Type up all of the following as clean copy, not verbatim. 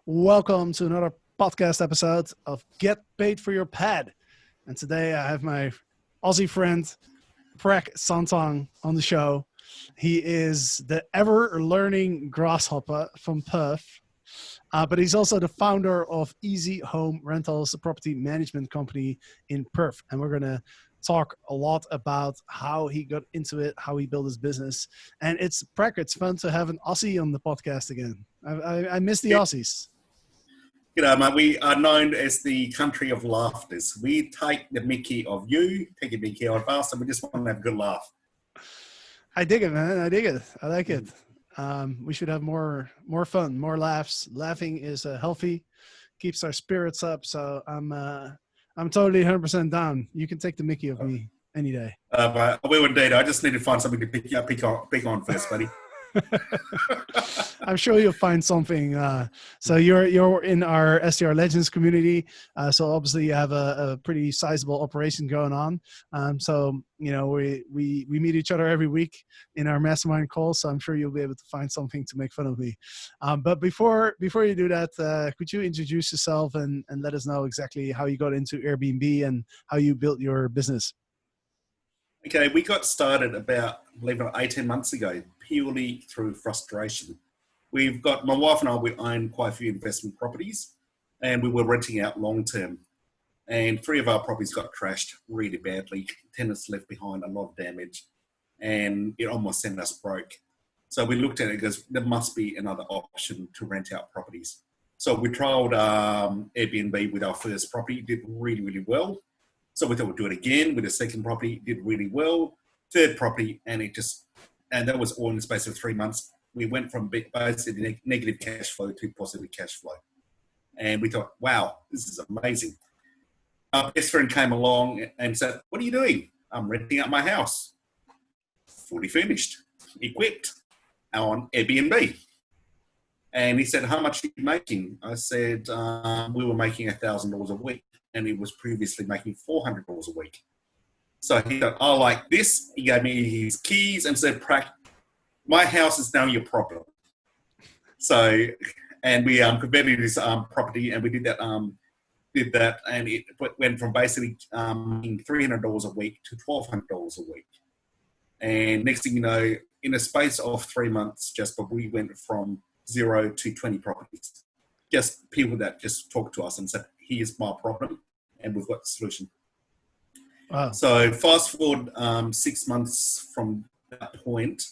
Welcome to another podcast episode of Get Paid for Your Pad. And today I have my Aussie friend, Prek Santang, on the show. He is the ever-learning grasshopper from Perth, but he's also the founder of Easy Home Rentals, a property management company in Perth. And we're going to talk a lot about how he got into it, how he built his business. And it's fun to have an Aussie on the podcast again. I miss the Aussies. You know, mate, we are known as the country of laughters. We take the mickey of you, take the mickey of us, and we just want to have a good laugh. I dig it, man. I dig it. I like it. We should have more fun, more laughs. Laughing is healthy, keeps our spirits up. So I'm totally 100% down. You can take the mickey of me any day. We would indeed. I just need to find something to pick on first, buddy. I'm sure you'll find something. So you're in our STR Legends community. So obviously you have a pretty sizable operation going on. So you know we meet each other every week in our mastermind calls. So I'm sure you'll be able to find something to make fun of me. But before you do that, could you introduce yourself and let us know exactly how you got into Airbnb and how you built your business? Okay, we got started about, believe it or not, 18 months ago, purely through frustration. My wife and I, we own quite a few investment properties, and we were renting out long term. And 3 of our properties got trashed really badly. Tenants left behind a lot of damage, and it almost sent us broke. So we looked at it because there must be another option to rent out properties. So we trialed Airbnb with our first property, did really, really well. So we thought we'd do it again with a second property, did really well. Third property, and that was all in the space of 3 months. We went from basically negative cash flow to positive cash flow. And we thought, wow, this is amazing. Our best friend came along and said, what are you doing? I'm renting out my house. Fully furnished, equipped, on Airbnb. And he said, how much are you making? I said, we were making $1,000 a week. And he was previously making $400 a week. So he said, I like this. He gave me his keys and said, Prek, my house is now your problem. So, and we converted this property, and we did that, and it went from basically $300 a week to $1,200 a week. And next thing you know, in a space of 3 months, we went from 0 to 20 properties. Just people that just talked to us and said, here's my problem, and we've got the solution. Wow. So fast forward 6 months from that point,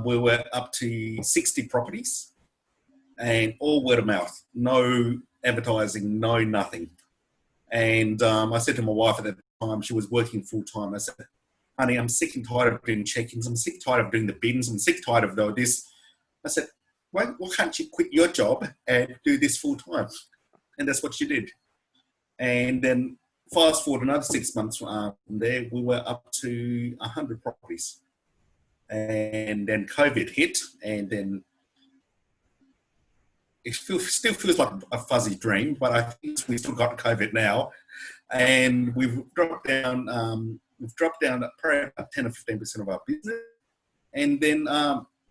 we were up to 60 properties, and all word of mouth, no advertising, no nothing. And I said to my wife at that time, she was working full time, I said, honey, I'm sick and tired of doing check-ins, I'm sick and tired of doing the bins, I'm sick and tired of this. I said, why can't you quit your job and do this full time? And that's what she did. And then fast forward another 6 months from there, we were up to 100 properties. And then COVID hit, and then it still feels like a fuzzy dream, but I think we still got COVID now. And we've dropped down probably about 10 or 15% of our business. And then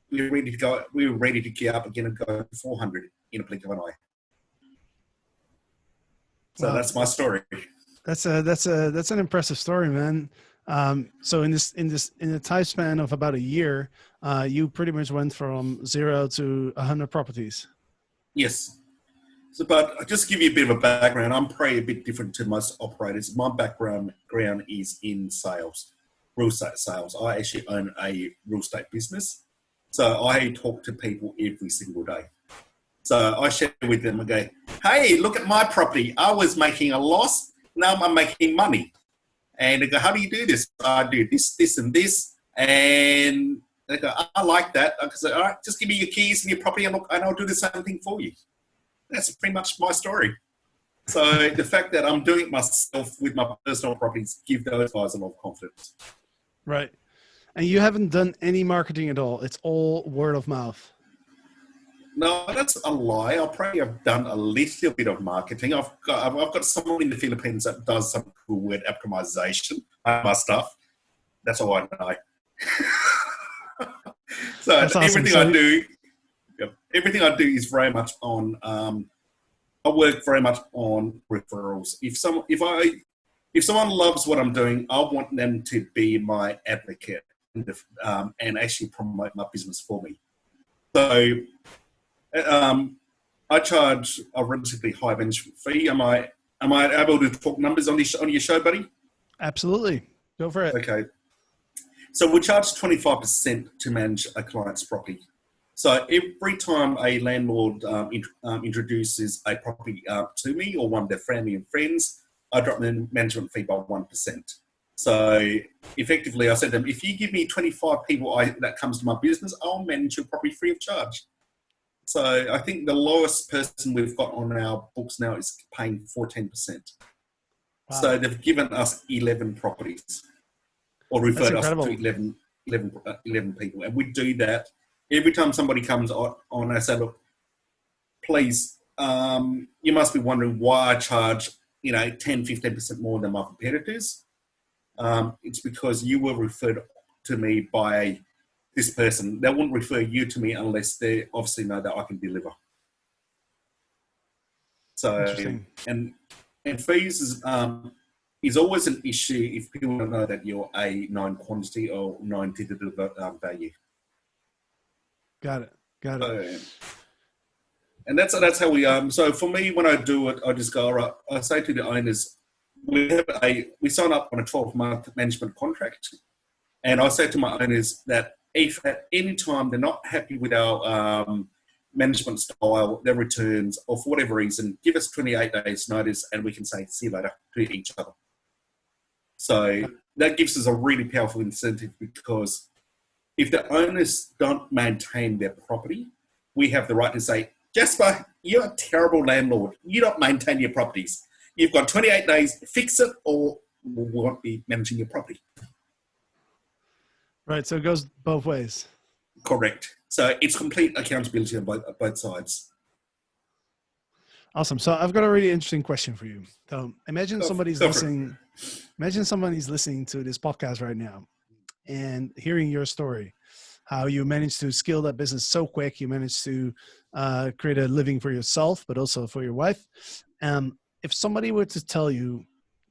we were ready to go. We were ready to gear up again and go 400 in a blink of an eye. So That's my story. That's an impressive story, man. So in a time span of about a year, you pretty much went from 0 to 100 properties. Yes. So, but I'll just give you a bit of a background. I'm probably a bit different to most operators. My background is in sales, real estate sales. I actually own a real estate business. So I talk to people every single day. So I share with them and go, hey, look at my property. I was making a loss. Now I'm making money. And they go, how do you do this? I do this, this, and this. And they go, I like that. I say, all right, just give me your keys and your property, and I'll do the same thing for you. That's pretty much my story. So the fact that I'm doing it myself with my personal properties give those guys a lot of confidence. Right. And you haven't done any marketing at all. It's all word of mouth. No, that's a lie. I probably have done a little bit of marketing. I've got someone in the Philippines that does some cool word optimization. My stuff. That's all I know. So that's everything awesome. I do, everything I do is very much on. I work very much on referrals. If someone loves what I'm doing, I want them to be my advocate and actually promote my business for me. So I charge a relatively high management fee. Am I able to talk numbers on your show, buddy? Absolutely. Go for it. Okay. So we charge 25% to manage a client's property. So every time a landlord introduces a property to me or one of their family and friends, I drop the management fee by 1%. So effectively, I said to them, if you give me 25 people that comes to my business, I'll manage your property free of charge. So I think the lowest person we've got on our books now is paying 14%. Wow. So they've given us 11 properties or referred us to 11 people. And we do that. Every time somebody comes on, I say, look, please, you must be wondering why I charge, 10, 15% more than my competitors. It's because you were referred to me by this person. They wouldn't refer you to me unless they obviously know that I can deliver. So, and fees is always an issue if people don't know that you're a known quantity or known to deliver value. Got it. And that's how we so for me, when I do it, I just go, all right, I say to the owners, we sign up on a 12-month management contract, and I say to my owners that if at any time they're not happy with our management style, their returns, or for whatever reason, give us 28 days notice and we can say see you later to each other. So that gives us a really powerful incentive, because if the owners don't maintain their property, we have the right to say, Jasper, you're a terrible landlord. You don't maintain your properties. You've got 28 days, fix it, or we won't be managing your property. Right, so it goes both ways. Correct. So it's complete accountability on both sides. Awesome. So I've got a really interesting question for you. So imagine somebody's listening. Imagine somebody's listening to this podcast right now and hearing your story, how you managed to scale that business so quick. You managed to create a living for yourself, but also for your wife. If somebody were to tell you,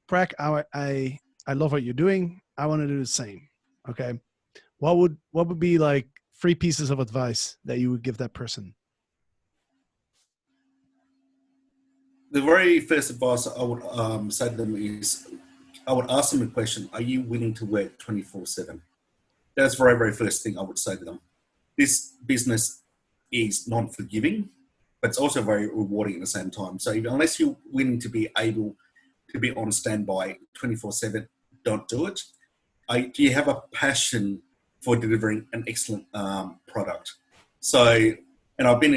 Prak, I love what you're doing. I want to do the same. Okay. What would be like 3 pieces of advice that you would give that person? The very first advice I would say to them is, I would ask them the question, are you willing to work 24/7? That's the very, very first thing I would say to them. This business is non-forgiving, but it's also very rewarding at the same time. So unless you're willing to be able to be on standby 24/7, don't do it. Do you have a passion for delivering an excellent product? So, and I've been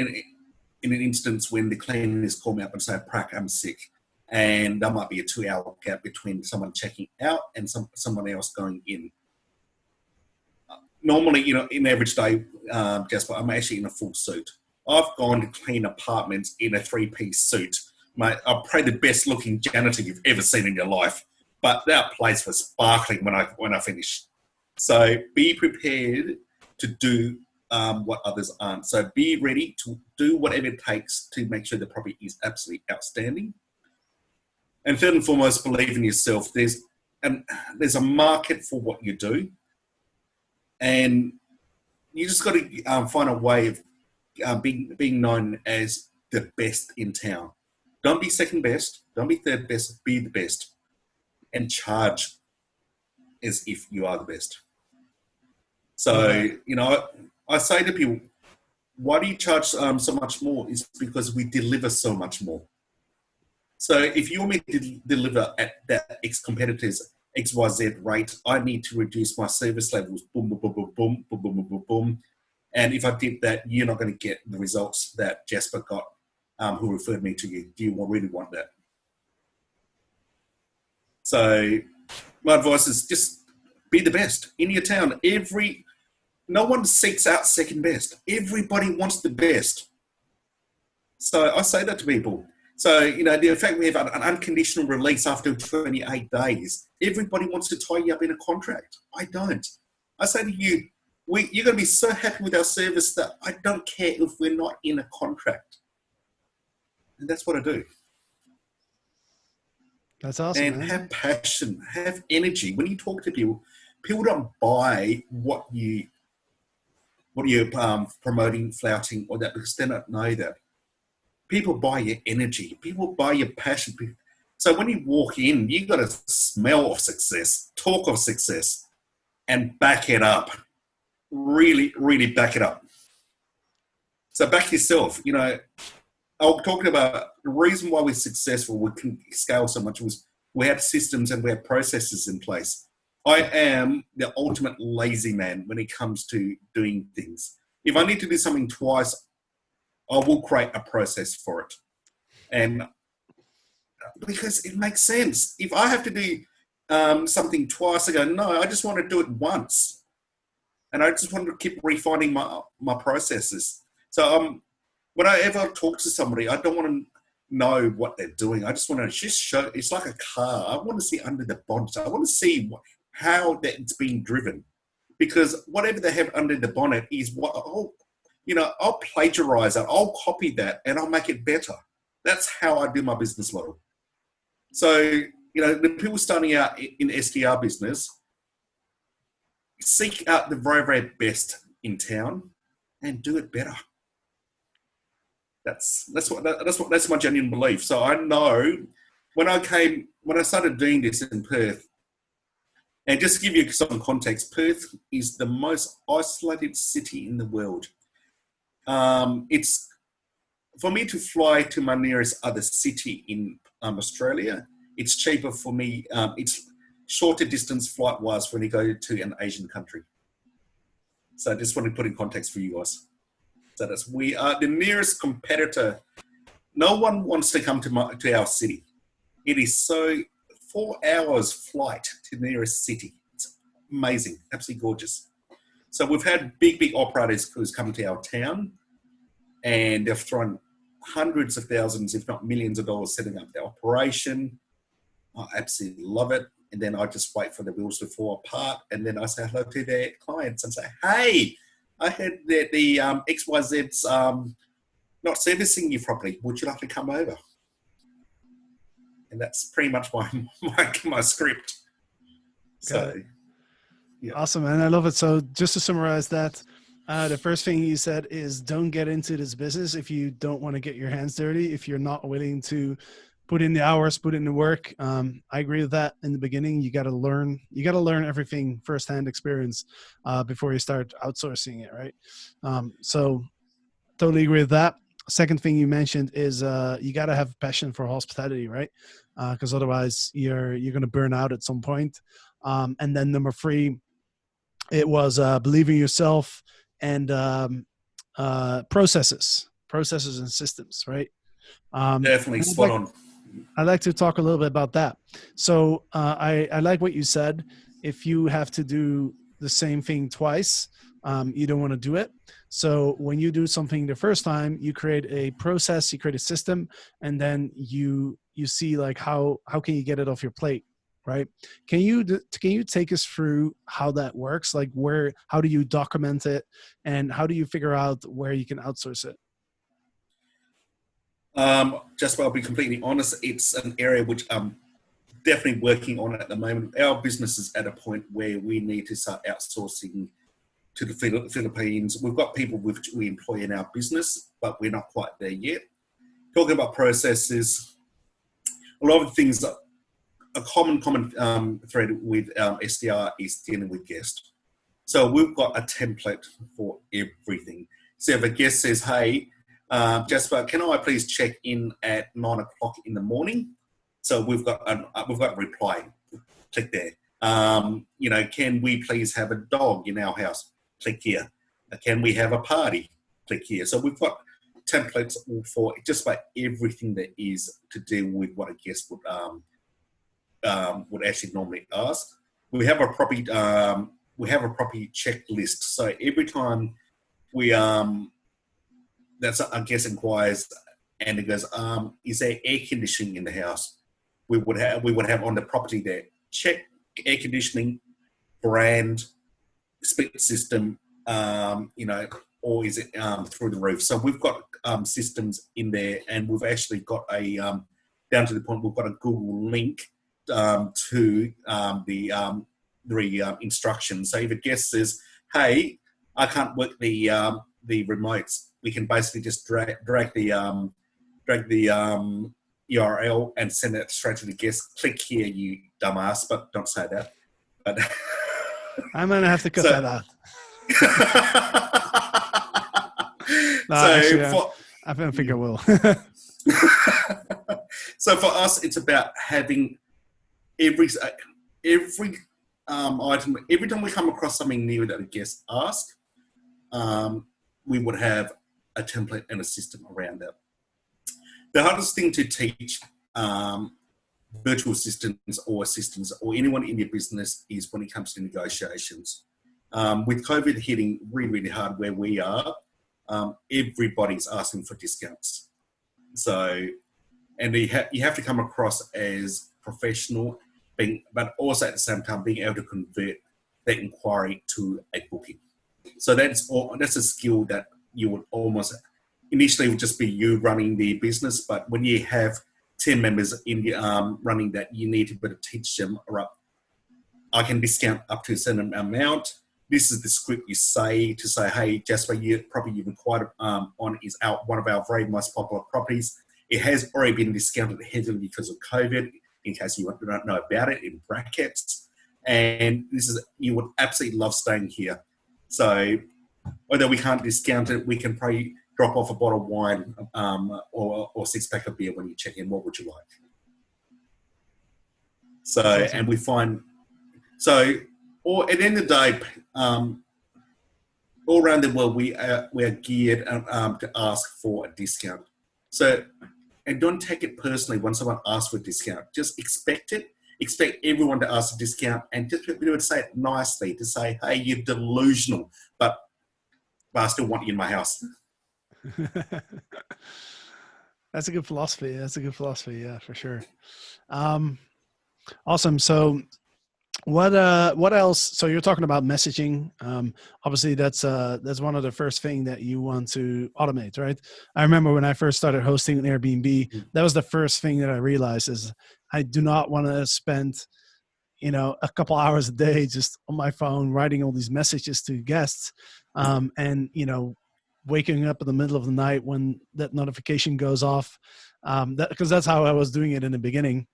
in an instance when the cleaners call me up and say, Prak, I'm sick. And there might be a 2-hour gap between someone checking out and someone else going in. Normally, in average day, Jasper, I'm actually in a full suit. I've gone to clean apartments in a 3-piece suit. Mate, I'm probably the best looking janitor you've ever seen in your life. But that place was sparkling when I finished. So be prepared to do what others aren't. So be ready to do whatever it takes to make sure the property is absolutely outstanding. And third and foremost, believe in yourself. There's a market for what you do. And you just got to find a way of being known as the best in town. Don't be second best. Don't be third best. Be the best. And charge as if you are the best. So, I say to people, why do you charge so much more? It's because we deliver so much more. So if you want me to deliver at that competitor's XYZ rate, I need to reduce my service levels. Boom, boom, boom, boom, boom, boom, boom, boom, boom. And if I did that, you're not going to get the results that Jasper got, who referred me to you. Do you really want that? So my advice is just be the best in your town. No one seeks out second best. Everybody wants the best. So I say that to people. So, the fact we have an unconditional release after 28 days, everybody wants to tie you up in a contract. I don't. I say to you, you're going to be so happy with our service that I don't care if we're not in a contract. And that's what I do. That's awesome, And man. have passion, have energy. When you talk to people, people don't buy what you're promoting, flouting, or that, because they don't know that. People buy your energy. People buy your passion. So when you walk in, you got to smell of success, talk of success, and back it up. Really, really back it up. So back yourself. You know, I'm talking about the reason why we're successful, we can scale so much, was we have systems and we have processes in place. I am the ultimate lazy man when it comes to doing things. If I need to do something twice, I will create a process for it. And because it makes sense. If I have to do something twice, I go, no, I just want to do it once. And I just want to keep refining my processes. So when I ever talk to somebody, I don't want to know what they're doing. I just want to just show, it's like a car. I want to see under the bonnet. I want to see how it's being driven. Because whatever they have under the bonnet is what, I'll plagiarize it. I'll copy that and I'll make it better. That's how I do my business model. So, the people starting out in STR business, seek out the very, very best in town and do it better. That's my genuine belief. So I know when I started doing this in Perth, and just to give you some context, Perth is the most isolated city in the world. It's for me to fly to my nearest other city in Australia. It's cheaper for me. It's shorter distance flight-wise when you go to an Asian country. So I just want to put in context for you guys. So we are the nearest competitor. No one wants to come to our city. It is 4 hours flight to the nearest city. It's amazing, absolutely gorgeous. So we've had big operators who's come to our town, and they've thrown hundreds of thousands, if not millions of dollars setting up their operation. I absolutely love it. And then I just wait for the wheels to fall apart. And then I say hello to their clients and say, hey, I heard that the XYZ's not servicing you properly. Would you like to come over? And that's pretty much my script. So, yeah. Awesome, man. I love it. So just to summarize that, the first thing you said is don't get into this business if you don't want to get your hands dirty, if you're not willing to put in the hours, put in the work. I agree with that in the beginning. You got to learn everything firsthand experience before you start outsourcing it, right? So totally agree with that. Second thing you mentioned is you got to have passion for hospitality, right? Because otherwise you're going to burn out at some point. And then number 3, it was believe in yourself and processes and systems, right? Definitely spot on. I'd like to talk a little bit about that. So I like what you said. If you have to do the same thing twice, you don't want to do it. So when you do something the first time, you create a process, you create a system, and then you see like how can you get it off your plate, right? Can you take us through how that works? Like how do you document it, and how do you figure out where you can outsource it? Just I'll be completely honest, it's an area which I'm definitely working on at the moment. Our business is at a point where we need to start outsourcing to the Philippines. We've got people which we employ in our business, but we're not quite there yet. Talking about processes, a lot of things, a common thread with STR is dealing with guests. So we've got a template for everything. So if a guest says, hey, Jasper, can I please check in at 9 o'clock in the morning? So we've got a reply. Click there. Can we please have a dog in our house? Click here. Can we have a party? Click here. So we've got templates for just about everything that is to do with what a guest would actually normally ask. We have a property checklist. So every time we that's a guest inquires and it goes, is there air conditioning in the house? We would have on the property there, check air conditioning, brand, split system, you know, or is it through the roof? So we've got systems in there, and we've actually got a down to the point we've got a Google link to the instructions. So if a guest says, "Hey, I can't work the remotes," we can basically just drag the URL and send it straight to the guest. Click here, you dumbass, but don't say that. But I'm gonna have to cut that out. No, so actually, I don't think I will. So for us, it's about having every item. Every time we come across something new that a guest asks, we would have a template and a system around that. The hardest thing to teach virtual assistants or anyone in your business is when it comes to negotiations. With COVID hitting really, really hard where we are, everybody's asking for discounts. So, and you have to come across as professional, but also at the same time being able to convert that inquiry to a booking. So that's a skill that you would almost initially would just be you running the business, but when you have 10 members in running that, you need to be able to teach them, all right, I can discount up to a certain amount. This is the script you say to say, hey, Jasper, property you've inquired on is one of our very most popular properties. It has already been discounted heavily because of COVID, in case you don't know about it, in brackets. And you would absolutely love staying here. So although we can't discount it, we can probably drop off a bottle of wine or 6-pack of beer when you check in. What would you like? So, awesome. And we find, or at the end of the day, all around the world, we are geared to ask for a discount. So, and don't take it personally when someone asks for a discount. Just expect it. Expect everyone to ask a discount, and just be able to say it nicely, to say, hey, you're delusional, but I still want you in my house. That's a good philosophy. Yeah, for sure. Awesome. So what else? So you're talking about messaging. Obviously that's one of the first thing that you want to automate, right? I remember when I first started hosting an Airbnb, that was the first thing that I realized is I do not want to spend, a couple hours a day just on my phone writing all these messages to guests, and waking up in the middle of the night when that notification goes off, because that's how I was doing it in the beginning.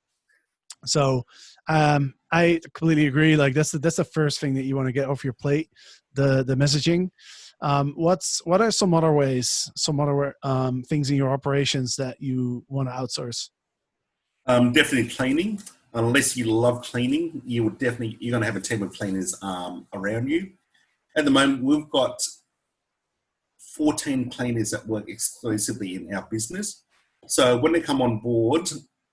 So I completely agree. Like that's the first thing that you want to get off your plate, the messaging. What are some other ways, things in your operations that you want to outsource? Definitely cleaning. Unless you love cleaning, you're going to have a team of cleaners around you. At the moment, we've got 14 cleaners that work exclusively in our business. So when they come on board,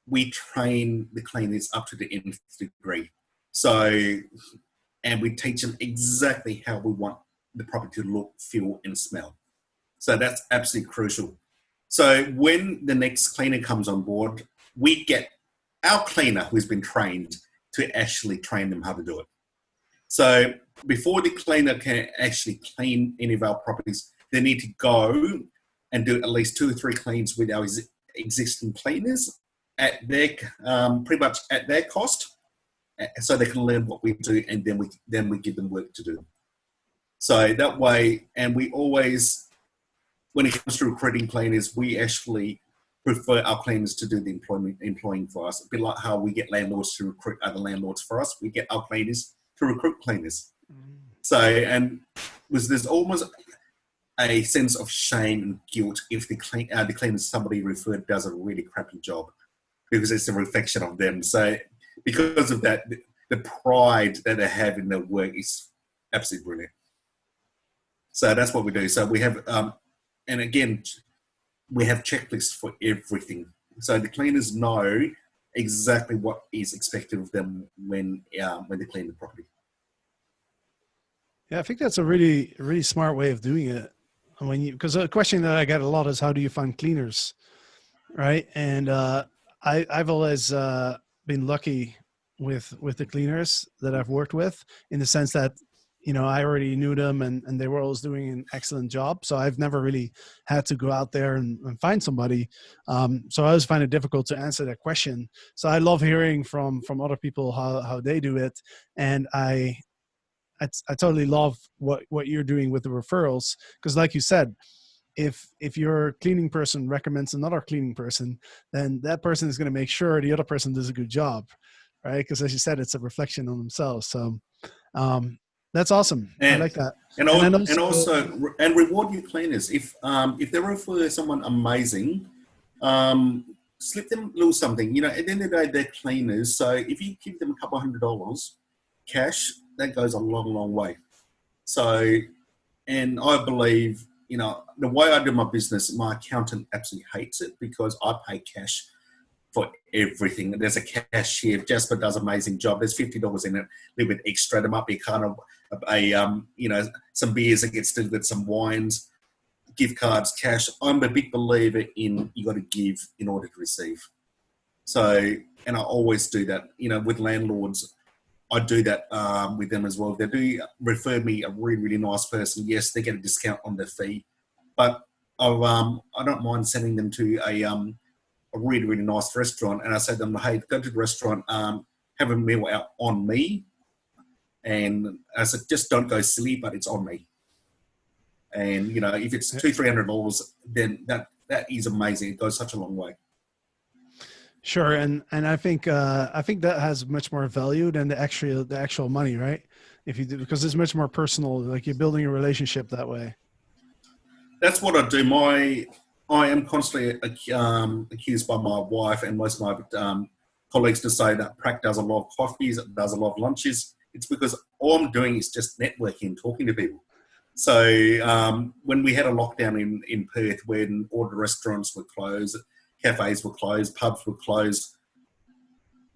we train the cleaners up to the nth degree. So, and we teach them exactly how we want the property to look, feel, and smell. So that's absolutely crucial. So when the next cleaner comes on board, we get our cleaner who's been trained to actually train them how to do it. So before the cleaner can actually clean any of our properties, they need to go and do at least 2 or 3 cleans with our existing cleaners at their pretty much at their cost, so they can learn what we do, and then we give them work to do. So that way, and we always, when it comes to recruiting cleaners, we actually prefer our cleaners to do the employing for us. A bit like how we get landlords to recruit other landlords for us, we get our cleaners to recruit cleaners. So, and there's almost a sense of shame and guilt if the cleaner somebody referred does a really crappy job, because it's a reflection of them. So because of that, the pride that they have in their work is absolutely brilliant. So that's what we do. So we have, and again, we have checklists for everything. So the cleaners know exactly what is expected of them when they clean the property. Yeah, I think that's a really, really smart way of doing it. Because a question that I get a lot is, how do you find cleaners, right? And I've always been lucky with the cleaners that I've worked with, in the sense that I already knew them and they were always doing an excellent job. So I've never really had to go out there and find somebody. So I always find it difficult to answer that question. So I love hearing from other people how they do it. And I totally love what you're doing with the referrals. Because like you said, if your cleaning person recommends another cleaning person, then that person is going to make sure the other person does a good job, right? Because as you said, it's a reflection on themselves. So that's awesome. I like that. And reward your cleaners. If they refer someone amazing, slip them a little something. At the end of the day, they're cleaners. So if you give them a couple $100 cash, that goes a long, long way. So, and I believe, the way I do my business, my accountant absolutely hates it because I pay cash for everything. There's a cashier. Jasper does an amazing job. There's $50 in it, a little bit extra. There might be kind of some beers that gets delivered, some wines, gift cards, cash. I'm a big believer in you got to give in order to receive. So, and I always do that. With landlords, I do that with them as well. They do refer me a really, really nice person. Yes, they get a discount on their fee, but I don't mind sending them to a really, really nice restaurant. And I say to them, hey, go to the restaurant, have a meal out on me. And I said, just don't go silly, but it's on me. And, if it's $200-300, then that is amazing. It goes such a long way. Sure. And I think that has much more value than the actual money, right? If you do, because it's much more personal, like you're building a relationship that way. That's what I do. I am constantly accused by my wife and most of my colleagues to say that Prac does a lot of coffees, does a lot of lunches. It's because all I'm doing is just networking, talking to people. So when we had a lockdown in Perth, when all the restaurants were closed, cafes were closed, pubs were closed,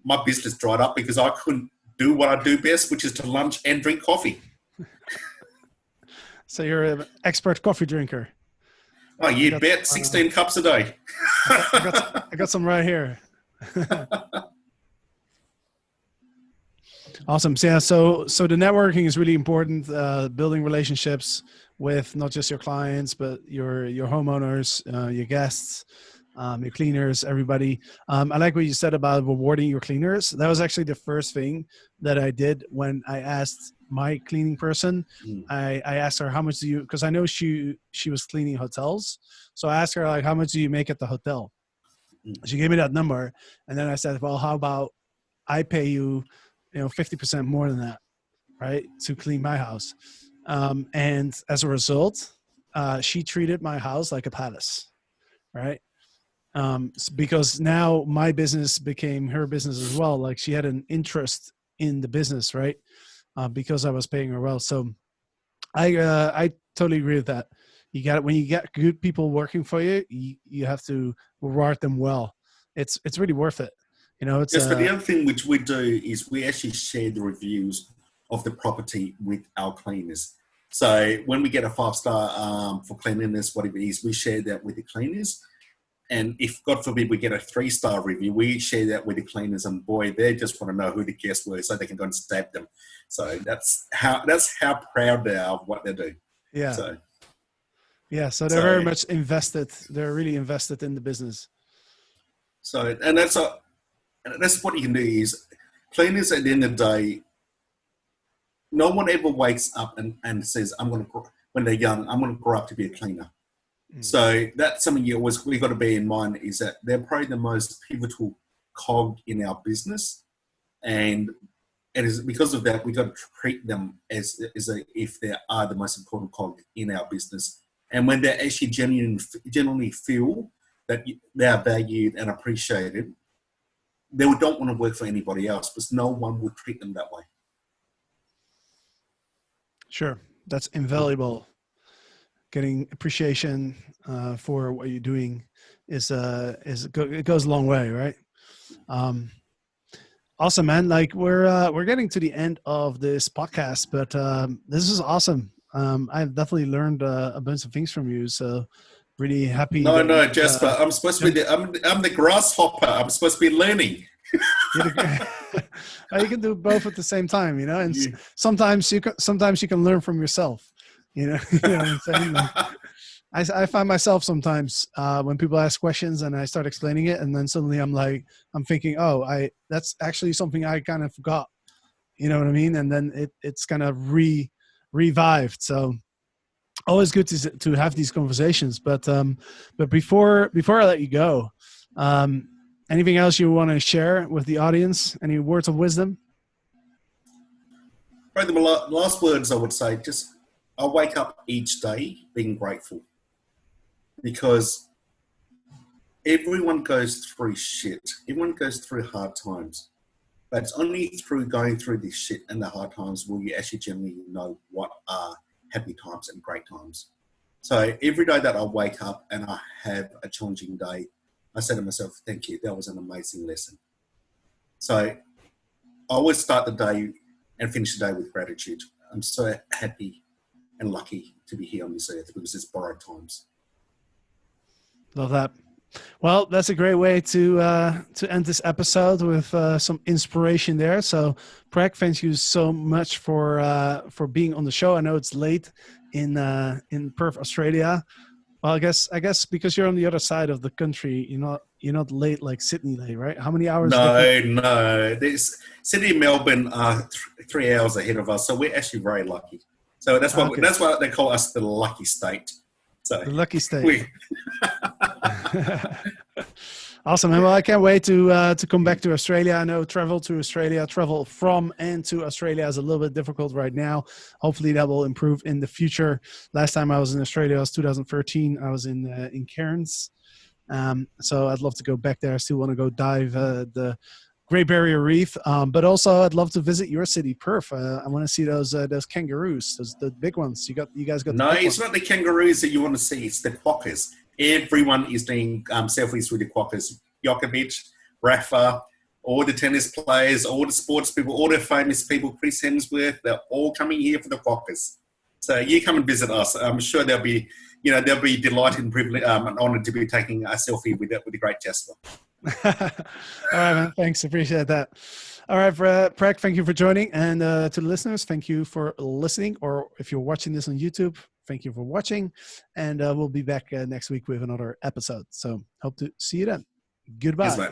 my business dried up because I couldn't do what I do best, which is to lunch and drink coffee. So you're an expert coffee drinker. Oh, you bet. 16 cups a day. I got some right here. Awesome. So, yeah, so the networking is really important, building relationships with not just your clients, but your homeowners, your guests, your cleaners, everybody. I like what you said about rewarding your cleaners. That was actually the first thing that I did when I asked my cleaning person. I asked her, how much do you, because I know she was cleaning hotels. So I asked her, like, how much do you make at the hotel? She gave me that number. And then I said, well, how about I pay you, 50% more than that, right, to clean my house. And as a result, she treated my house like a palace, right? Because now my business became her business as well. Like she had an interest in the business, right? Because I was paying her well. So I totally agree with that. When you get good people working for you, you have to reward them well. It's really worth it. It's yes, but the other thing which we do is we actually share the reviews of the property with our cleaners. So when we get a 5-star for cleanliness, whatever it is, we share that with the cleaners. And if, God forbid, we get a 3-star review, we share that with the cleaners. And boy, they just want to know who the guests were so they can go and stab them. So that's how proud they are of what they do. Yeah. So they're very much invested. They're really invested in the business. So, and that's what you can do is cleaners at the end of the day, no one ever wakes up and says, when they're young, I'm going to grow up to be a cleaner. So that's something we've got to bear in mind is that they're probably the most pivotal cog in our business. And it is because of that, we've got to treat them as if they are the most important cog in our business. And when they actually genuinely feel that they are valued and appreciated, they don't want to work for anybody else because no one would treat them that way. Sure. That's invaluable. Getting appreciation for what you're doing it goes a long way, right? Awesome, man. Like we're getting to the end of this podcast, but this is awesome. I've definitely learned a bunch of things from you. So really happy. No, Jasper. I'm supposed to be I'm the grasshopper. I'm supposed to be learning. You you can do both at the same time, and Yeah. sometimes you can learn from yourself, you know what I'm saying? Like, I find myself sometimes when people ask questions and I start explaining it, and then suddenly I'm thinking, oh, that's actually something I kind of forgot, you know what I mean? And then it's kind of revived. So always good to have these conversations. But before I let you go, um, anything else you want to share with the audience? Any words of wisdom? Probably the last words I would say, just I wake up each day being grateful, because everyone goes through shit. Everyone goes through hard times. But it's only through going through this shit and the hard times will you actually genuinely know what are happy times and great times. So every day that I wake up and I have a challenging day, I say to myself, thank you, that was an amazing lesson. So I always start the day and finish the day with gratitude. I'm so happy and lucky to be here on this earth, because it's borrowed times. Love that. Well, that's a great way to end this episode with some inspiration there. So, Prek, thank you so much for being on the show. I know it's late in Perth, Australia. Well, I guess because you're on the other side of the country, you're not late like Sydney late, right? How many hours? No. There's Sydney and Melbourne are 3 hours ahead of us, so we're actually very lucky. So that's why they call us the lucky state. So the lucky state. Awesome, man. Well, I can't wait to come back to Australia. I know travel from and to Australia is a little bit difficult right now. Hopefully that will improve in the future. Last time I was in Australia was 2013. I was in Cairns. So I'd love to go back there. I still want to go dive the Great Barrier Reef, but also I'd love to visit your city, Perth. I want to see those kangaroos, the big ones. You guys got. No, it's not the kangaroos that you want to see. It's the quokkas. Everyone is doing selfies with the quokkas. Djokovic, Rafa, all the tennis players, all the sports people, all the famous people, Chris Hemsworth, they're all coming here for the quokkas. So you come and visit us. I'm sure they'll be delighted and privileged and honoured to be taking a selfie with the great Jasper. All right, man. Thanks. Appreciate that. All right, Prek, thank you for joining. And to the listeners, thank you for listening. Or if you're watching this on YouTube, thank you for watching. And we'll be back next week with another episode. So hope to see you then. Goodbye. Yes, mate.